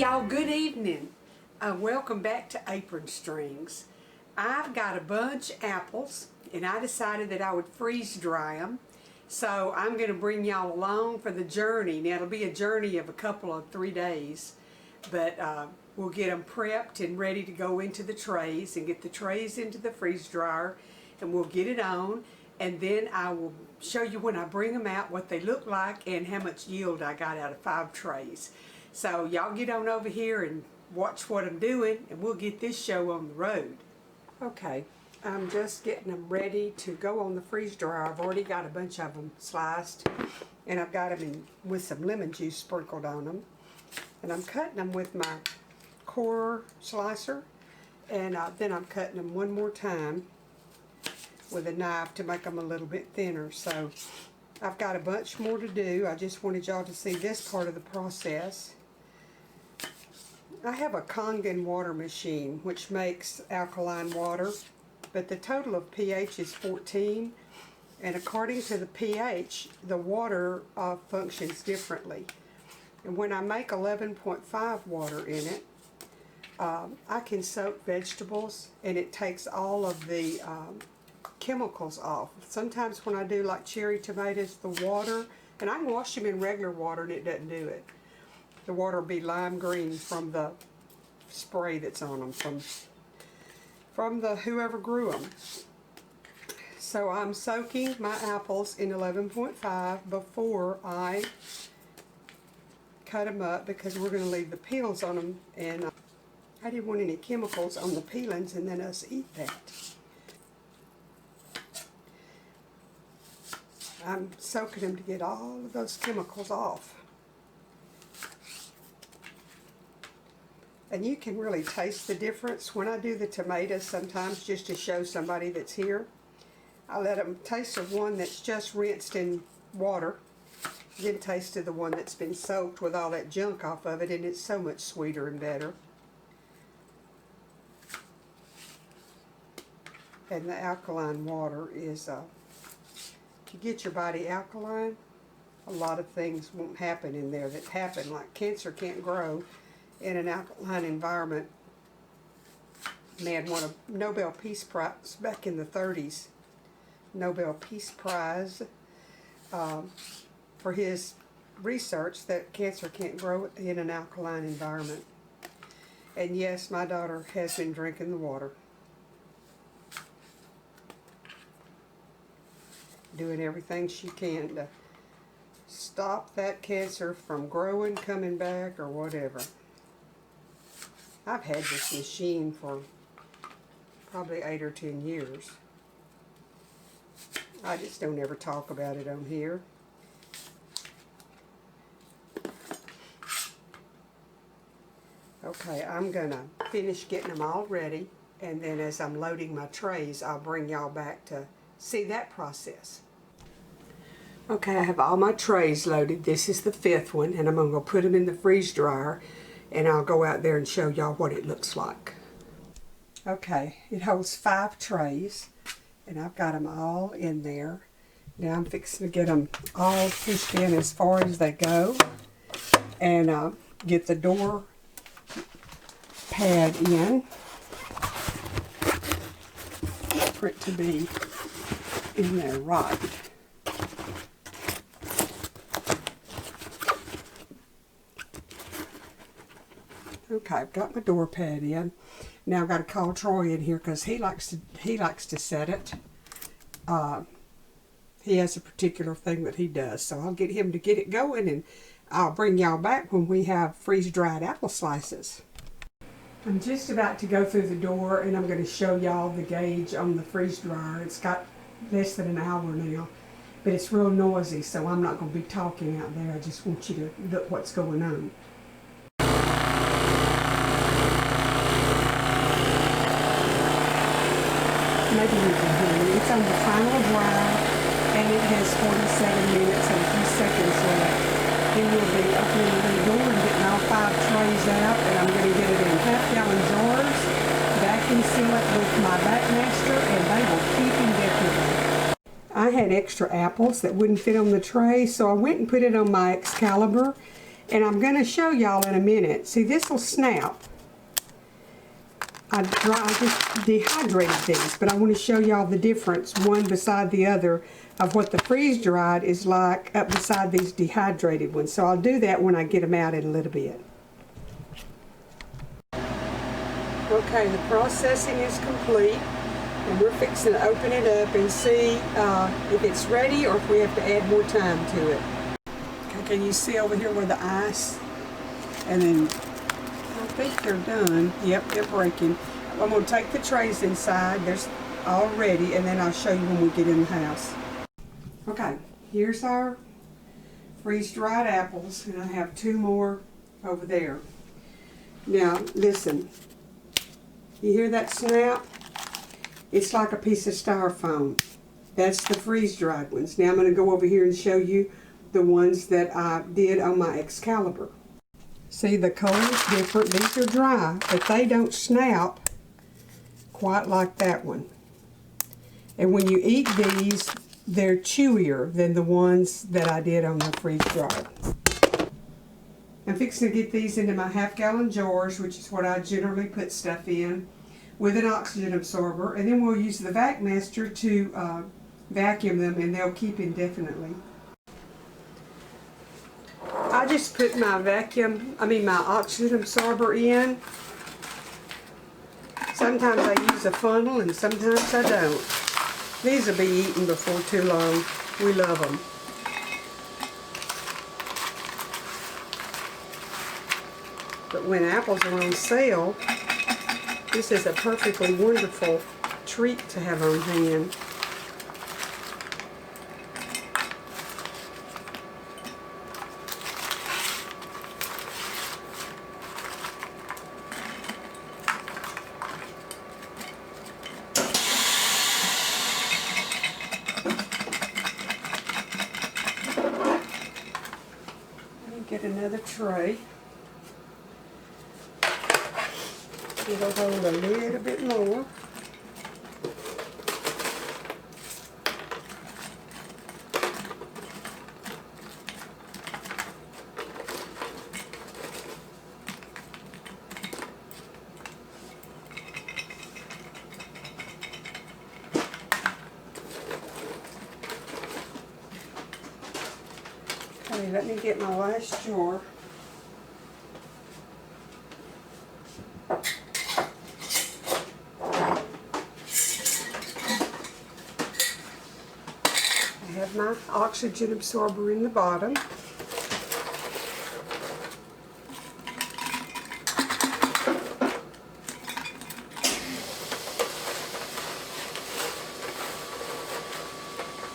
y'all, good evening. Welcome back to Apron Strings. I've got a bunch of apples and I decided that I would freeze dry them. So I'm going to bring y'all along for the journey. Now it'll be a journey of a couple of 3 days, but we'll get them prepped and ready to go into the trays and get the trays into the freeze dryer, and we'll get it on, and then I will show you when I bring them out what they look like and how much yield I got out of 5 trays. So y'all get on over here and watch what I'm doing, and we'll get this show on the road. Okay, I'm just getting them ready to go on the freeze dryer. I've already got a bunch of them sliced, and I've got them with some lemon juice sprinkled on them. And I'm cutting them with my core slicer, and then I'm cutting them one more time with a knife to make them a little bit thinner. So I've got a bunch more to do. I just wanted y'all to see this part of the process. I have a Kangen water machine which makes alkaline water, but the total of pH is 14, and according to the pH the water functions differently. And when I make 11.5 water in it, I can soak vegetables and it takes all of the chemicals off. Sometimes when I do like cherry tomatoes, the water, and I can wash them in regular water and it doesn't do it. The water will be lime green from the spray that's on them, from the whoever grew them. So I'm soaking my apples in 11.5 before I cut them up, because we're going to leave the peels on them, and I didn't want any chemicals on the peelings and then us eat that. I'm soaking them to get all of those chemicals off. And you can really taste the difference. When I do the tomatoes, sometimes just to show somebody that's here, I let them taste the one that's just rinsed in water, then taste the one that's been soaked with all that junk off of it, and it's so much sweeter and better. And the alkaline water is, to get your body alkaline, a lot of things won't happen in there that happen, like cancer can't grow in an alkaline environment. Man won a Nobel Peace Prize back in the 30s, Nobel Peace Prize, for his research that cancer can't grow in an alkaline environment. And yes, my daughter has been drinking the water, doing everything she can to stop that cancer from growing, coming back, or whatever. I've had this machine for probably 8 or 10 years. I just don't ever talk about it on here. Okay, I'm gonna finish getting them all ready, and then as I'm loading my trays, I'll bring y'all back to see that process. Okay, I have all my trays loaded. This is the 5th one, and I'm gonna go put them in the freeze dryer, and I'll go out there and show y'all what it looks like. Okay, it holds 5 trays, and I've got them all in there. Now I'm fixing to get them all pushed in as far as they go, and get the door pad in for it to be in there right. Okay, I've got my door pad in. Now I've got to call Troy in here because he likes to set it. He has a particular thing that he does, so I'll get him to get it going, and I'll bring y'all back when we have freeze-dried apple slices. I'm just about to go through the door, and I'm going to show y'all the gauge on the freeze dryer. It's got less than an hour now, but it's real noisy, so I'm not going to be talking out there. I just want you to look what's going on. Maybe you can hear me. It's on the final dry, and it has 47 minutes and a few seconds left. Then we'll be opening the door and getting all 5 trays out, and I'm going to get it in half-gallon jars, vacuum seal it with my Backmaster, and they will keep indefinitely. I had extra apples that wouldn't fit on the tray, so I went and put it on my Excalibur, And I'm going to show y'all in a minute. See, this will snap. I just dehydrated these, but I want to show y'all the difference, one beside the other, of what the freeze-dried is like up beside these dehydrated ones. So I'll do that when I get them out in a little bit. Okay, the processing is complete, and we're fixing to open it up and see if it's ready or if we have to add more time to it. Okay, can you see over here where the ice, and then I think they're done. Yep, they're breaking. I'm going to take the trays inside. They're all ready, and then I'll show you when we get in the house. Okay, here's our freeze-dried apples, and I have 2 more over there. Now, listen. You hear that snap? It's like a piece of styrofoam. That's the freeze-dried ones. Now I'm going to go over here and show you the ones that I did on my Excalibur. See, the color is different. These are dry, but they don't snap quite like that one. And when you eat these, they're chewier than the ones that I did on the freeze-dried. I'm fixing to get these into my half-gallon jars, which is what I generally put stuff in, with an oxygen absorber, and then we'll use the Vac Master to vacuum them, and they'll keep indefinitely. I just put my my oxygen absorber in. Sometimes I use a funnel and sometimes I don't. These will be eaten before too long. We love them. But when apples are on sale, this is a perfectly wonderful treat to have on hand. Let me get another tray. It'll hold a little bit more. Okay, let me get my last jar. I have my oxygen absorber in the bottom.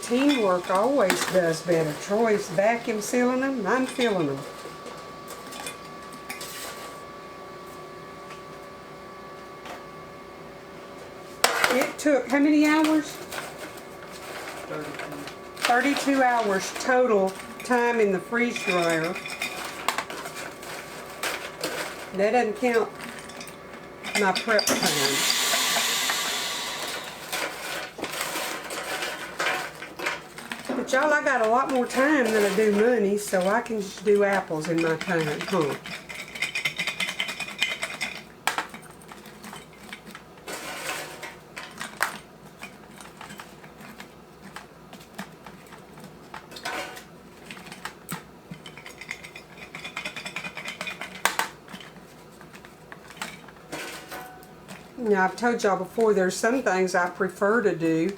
Teamwork always does better. Troy's vacuum sealing them, and I'm filling them. It took how many hours? 32 hours total time in the freeze dryer. That doesn't count my prep time. But y'all, I got a lot more time than I do money, so I can just do apples in my time, huh? Now, I've told y'all before, there's some things I prefer to do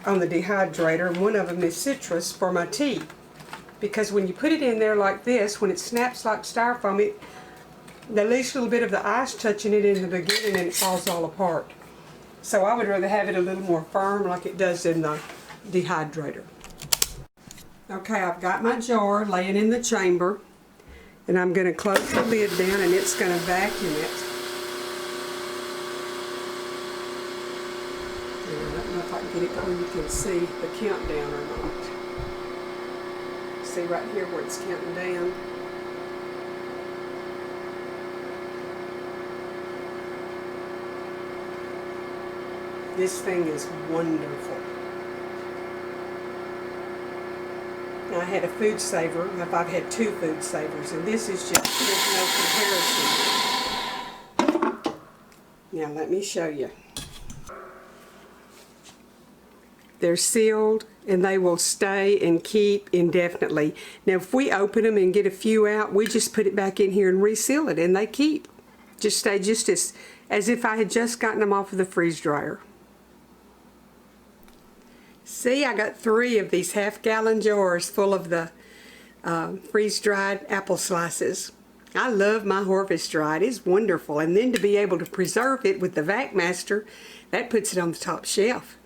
on the dehydrator, and one of them is citrus for my tea. Because when you put it in there like this, when it snaps like styrofoam, the least little bit of the ice touching it in the beginning and it falls all apart. So I would rather have it a little more firm like it does in the dehydrator. Okay, I've got my jar laying in the chamber, and I'm going to close the lid down and it's going to vacuum it. I don't know if I can get it where you can see the countdown or not. See right here where it's counting down. This thing is wonderful. I had a food saver. I've had 2 food savers, and this is just, there's no comparison. Now let me show you. They're sealed and they will stay and keep indefinitely. Now if we open them and get a few out, we just put it back in here and reseal it, and they keep. Just stay just as if I had just gotten them off of the freeze dryer. See, I got 3 of these half-gallon jars full of the freeze-dried apple slices. I love my Harvest Dried. It's wonderful. And then to be able to preserve it with the VacMaster, that puts it on the top shelf.